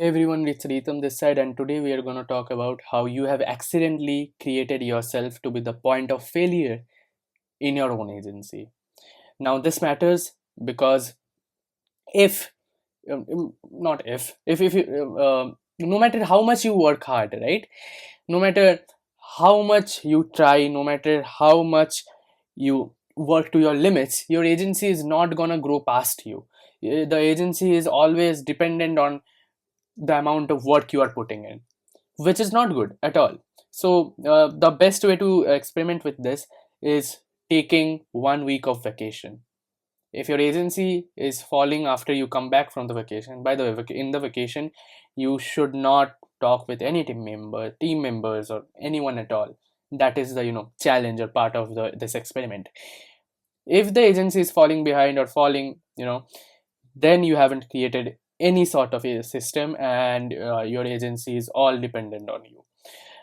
Hey everyone, it's Ritam this side, and today we are going to talk about how you have accidentally created yourself to be the point of failure in your own agency. Now, this matters because if, not if you, no matter how much you work hard, right? No matter how much you try, no matter how much you work to your limits, your agency is not going to grow past you. The agency is always dependent on the amount of work you are putting in, which is not good at all. So, the best way to experiment with this is taking 1 week of vacation. If your agency is falling after you come back from the vacation, by the way, in the vacation, you should not talk with any team members, or anyone at all. That is the challenge or part of this experiment. If the agency is falling behind or falling, then you haven't created any sort of a system, and your agency is all dependent on you.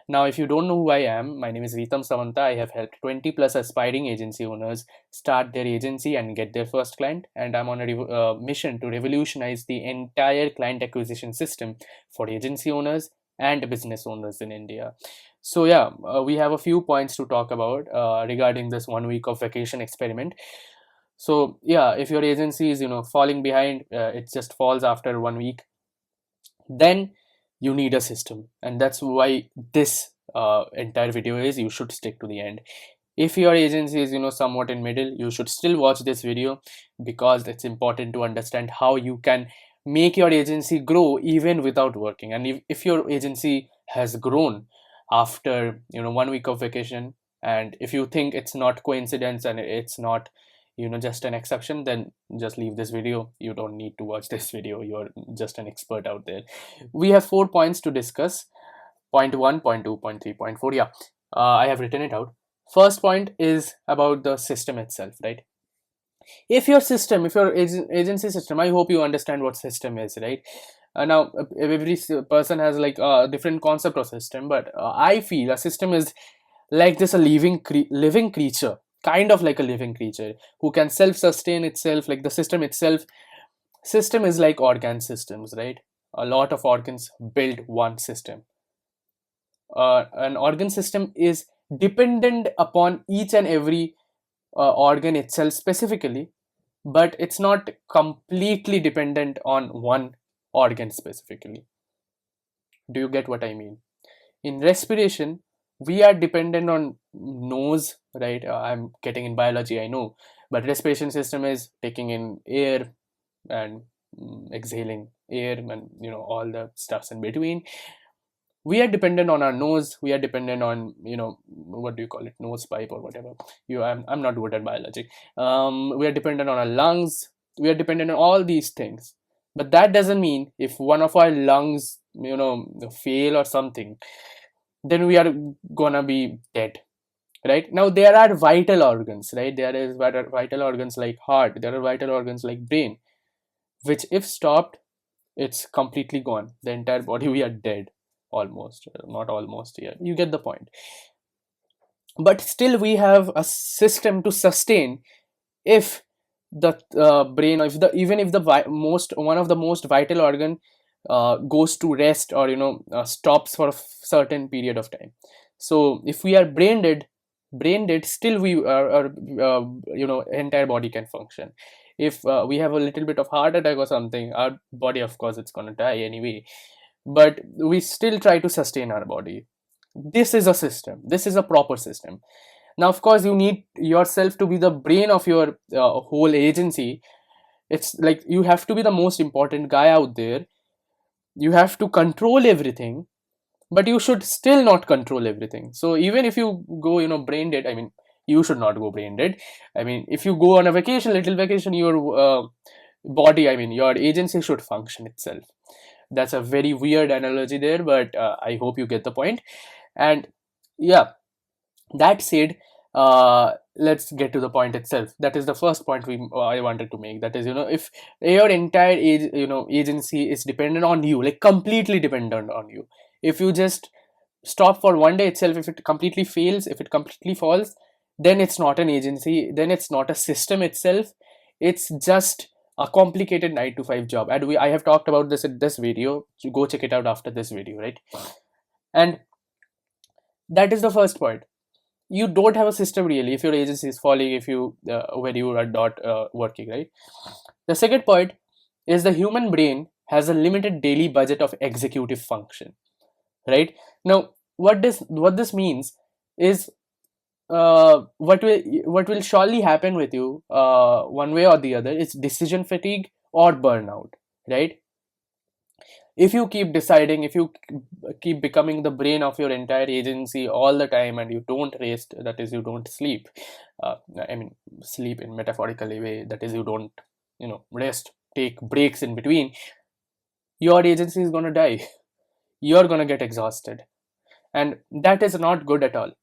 Now, if you don't know who I am, my name is Ritam Samanta. I have helped 20 plus aspiring agency owners start their agency and get their first client, and I'm on a mission to revolutionize the entire client acquisition system for agency owners and business owners in India. So yeah, we have a few points to talk about regarding this 1 week of vacation experiment. So yeah, if your agency is falling behind, it just falls after 1 week, then you need a system, and that's why this entire video is, you should stick to the end. If your agency is somewhat in middle, you should still watch this video, because it's important to understand how you can make your agency grow even without working. And if your agency has grown after 1 week of vacation, and if you think it's not coincidence and it's not just an exception, then just leave this video. You don't need to watch this video. You're just an expert out there. We have 4 points to discuss: point 1, point 2, point 3, point 4. Yeah, I have written it out. First point is about the system itself, right? If your system, if your agency system, I hope you understand what system is, right? Now every person has like a different concept of system, but I feel a system is like this, a living creature, kind of like a living creature who can self-sustain itself. Like the system is like organ systems, right? A lot of organs build one system. An organ system is dependent upon each and every organ itself specifically, but it's not completely dependent on one organ specifically. Do you get what I mean? In respiration, we are dependent on nose, right? I'm getting in biology, I know, but respiration system is taking in air and exhaling air, and all the stuffs in between. We are dependent on our nose. We are dependent on what do you call it, nose pipe or whatever. I'm not good at biology. We are dependent on our lungs. We are dependent on all these things, but that doesn't mean if one of our lungs fail or something, then we are gonna be dead, right? Now there are vital organs, right? There is vital organs like heart. There are vital organs like brain, which if stopped, it's completely gone. The entire body, we are dead. Almost, not almost, yeah, you get the point. But still we have a system to sustain. If the brain, if the even if the most one of the most vital organ goes to rest, or stops for a certain period of time. So if we are brain dead, still we our entire body can function. If we have a little bit of heart attack or something, our body, of course, it's gonna die anyway, but we still try to sustain our body. This is a system. This is a proper system. Now, of course, you need yourself to be the brain of your whole agency. It's like you have to be the most important guy out there. You have to control everything, but you should still not control everything. So even if you go brain dead, I mean, you should not go brain dead. I mean, if you go on a vacation, little vacation, your body, I mean, your agency should function itself. That's a very weird analogy there, but I hope you get the point. And yeah, that said, let's get to the point itself. That is the first point I wanted to make. That is, if your entire agency is dependent on you, like completely dependent on you, if you just stop for one day itself, if it completely fails, if it completely falls, then it's not an agency, then it's not a system itself. It's just a complicated 9 to 5 job. And I have talked about this in this video, so go check it out after this video, right? And that is the first point. You don't have a system really if your agency is falling, if you when you are not working, right? The second point is the human brain has a limited daily budget of executive function, right? Now what this means is what will surely happen with you one way or the other is decision fatigue or burnout, right? If you keep deciding, if you keep becoming the brain of your entire agency all the time and you don't rest, that is you don't sleep, I mean sleep in metaphorically way, that is you don't rest, take breaks in between, your agency is going to die. You're going to get exhausted, and that is not good at all.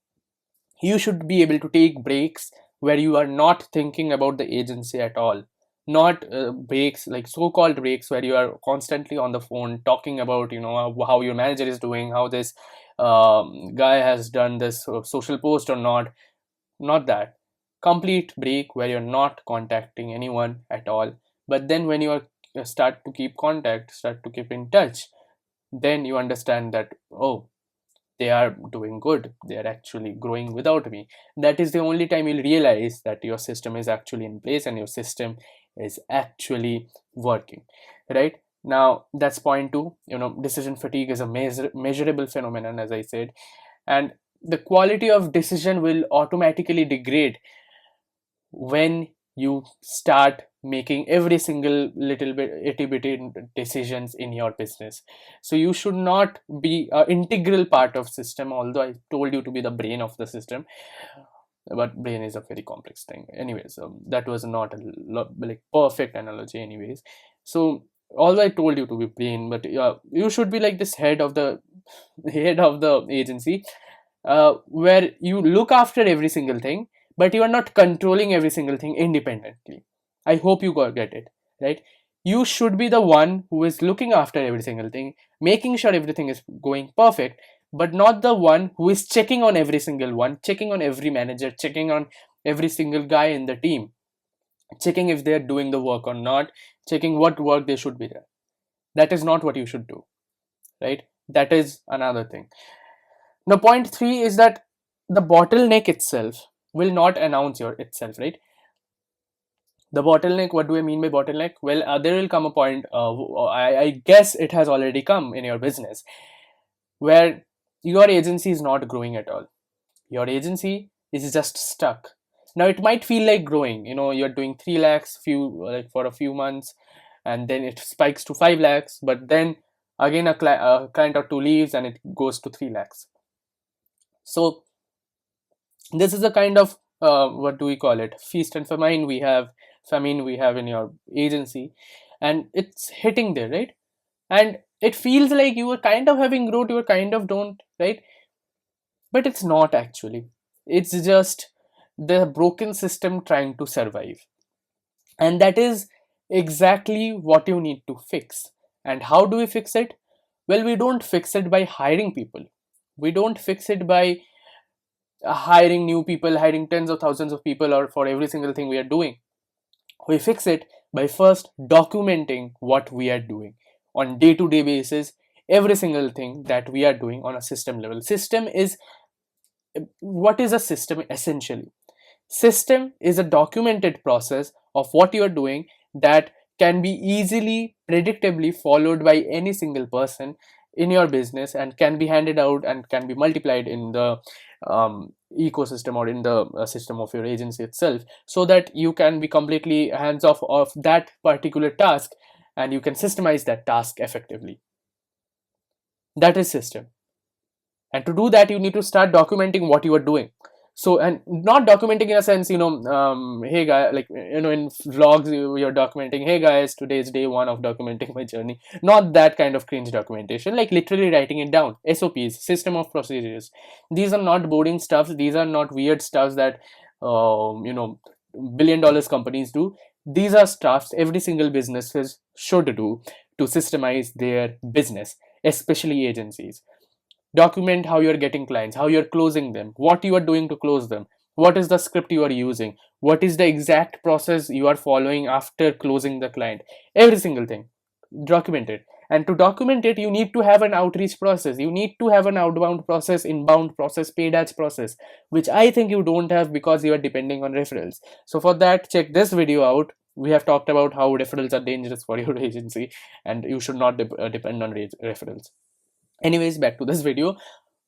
You should be able to take breaks where you are not thinking about the agency at all, not breaks like so-called breaks where you are constantly on the phone talking about how your manager is doing, how this guy has done this social post or not. Not that. Complete break where you're not contacting anyone at all. But then when you are start to keep contact, start to keep in touch, then you understand that, oh, they are doing good, they are actually growing without me. That is the only time you'll realize that your system is actually in place and your system is actually working, right? Now that's point two. Decision fatigue is a measurable phenomenon, as I said, and the quality of decision will automatically degrade when you start making every single little bit itty bitty decisions in your business. So you should not be an integral part of system, although I told you to be the brain of the system, but brain is a very complex thing. Anyways, that was not a like perfect analogy anyways. So although I told you to be brain, but you should be like this head of the head of the agency, where you look after every single thing, but you are not controlling every single thing independently. I hope you get it, right? You should be the one who is looking after every single thing, making sure everything is going perfect, but not the one who is checking on every single one, checking on every manager, checking on every single guy in the team, checking if they're doing the work or not, checking what work they should be there. That is not what you should do, right? That is another thing. Now, point three is that the bottleneck itself will not announce itself, right? The bottleneck, what do I mean by bottleneck? Well, there will come a point, I guess it has already come in your business, where your agency is not growing at all. Your agency is just stuck. Now, it might feel like growing. You're doing 3 lakhs for a few months, and then it spikes to 5 lakhs, but then again a client or two leaves and it goes to 3 lakhs. So this is a kind of what do we call it, feast and famine we have in your agency, and it's hitting there, right? And it feels like you are kind of having growth, you are kind of don't, right? But it's not actually. It's just the broken system trying to survive, and that is exactly what you need to fix. And how do we fix it? Well, we don't fix it by hiring people. We don't fix it by hiring new people, hiring tens of thousands of people or for every single thing we are doing. We fix it by first documenting what we are doing on day-to-day basis, every single thing that we are doing on a system level. What is a system essentially? System is a documented process of what you are doing that can be easily, predictably followed by any single person in your business and can be handed out and can be multiplied in the ecosystem or in the system of your agency itself, so that you can be completely hands off of that particular task and you can systemize that task effectively. That is system. And to do that, you need to start documenting what you are doing. So, and not documenting in a sense, hey guys, like in vlogs you're documenting, hey guys, today is day one of documenting my journey. Not that kind of cringe documentation, like literally writing it down. SOPs, system of procedures. These are not boring stuff. These are not weird stuff that $1 billion companies do. These are stuffs every single businesses should do to systemize their business, especially agencies. Document how you're getting clients, how you're closing them, what you are doing to close them, what is the script you are using, what is the exact process you are following after closing the client. Every single thing, document it. And to document it, you need to have an outreach process, you need to have an outbound process, inbound process, paid ads process, which I think you don't have because you are depending on referrals. So for that, check this video out. We have talked about how referrals are dangerous for your agency, and you should not depend on referrals. Anyways, back to this video.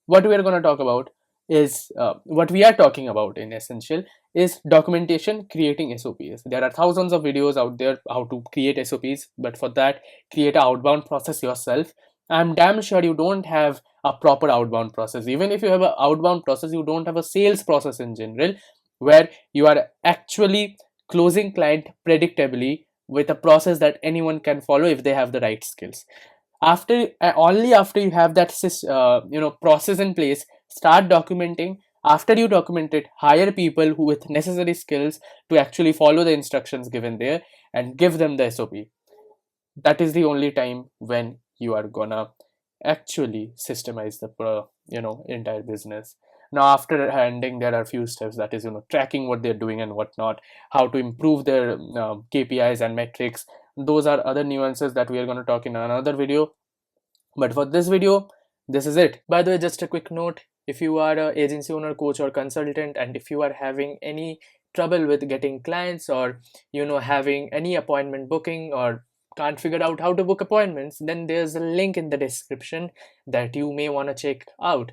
What we are going to talk about is what we are talking about in essential is documentation, creating SOPs. There are thousands of videos out there how to create SOPs, but for that, create an outbound process yourself. I'm damn sure you don't have a proper outbound process. Even if you have an outbound process, you don't have a sales process in general where you are actually closing client predictably with a process that anyone can follow if they have the right skills. After only after you have that process in place, start documenting. After you document it, hire people who with necessary skills to actually follow the instructions given there and give them the SOP. That is the only time when you are gonna actually systemize the entire business. Now after handing, there are a few steps, that is tracking what they're doing and whatnot, how to improve their KPIs and metrics. Those are other nuances that we are going to talk in another video, but for this video, this is it. By the way, just a quick note, if you are an agency owner, coach or consultant, and if you are having any trouble with getting clients, or having any appointment booking, or can't figure out how to book appointments, then there's a link in the description that you may want to check out.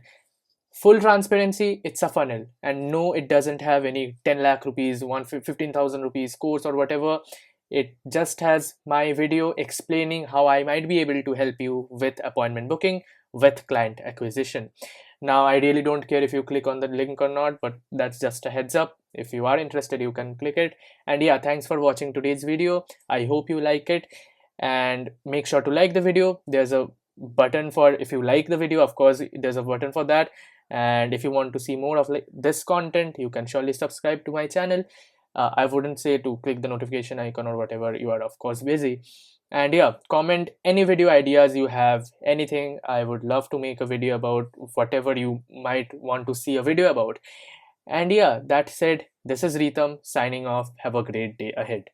Full transparency, it's a funnel, and no, it doesn't have any 10 lakh rupees, 15,000 rupees course or whatever. It just has my video explaining how I might be able to help you with appointment booking, with client acquisition. Now, I really don't care if you click on the link or not, but that's just a heads up. If you are interested, you can click it. And yeah, thanks for watching today's video. I hope you like it, and make sure to like the video. There's a button for, if you like the video, of course there's a button for that. And if you want to see more of this content, you can surely subscribe to my channel. I wouldn't say to click the notification icon or whatever, you are of course busy. And yeah, comment any video ideas you have, anything. I would love to make a video about whatever you might want to see a video about. And yeah, that said, this is Ritam signing off. Have a great day ahead.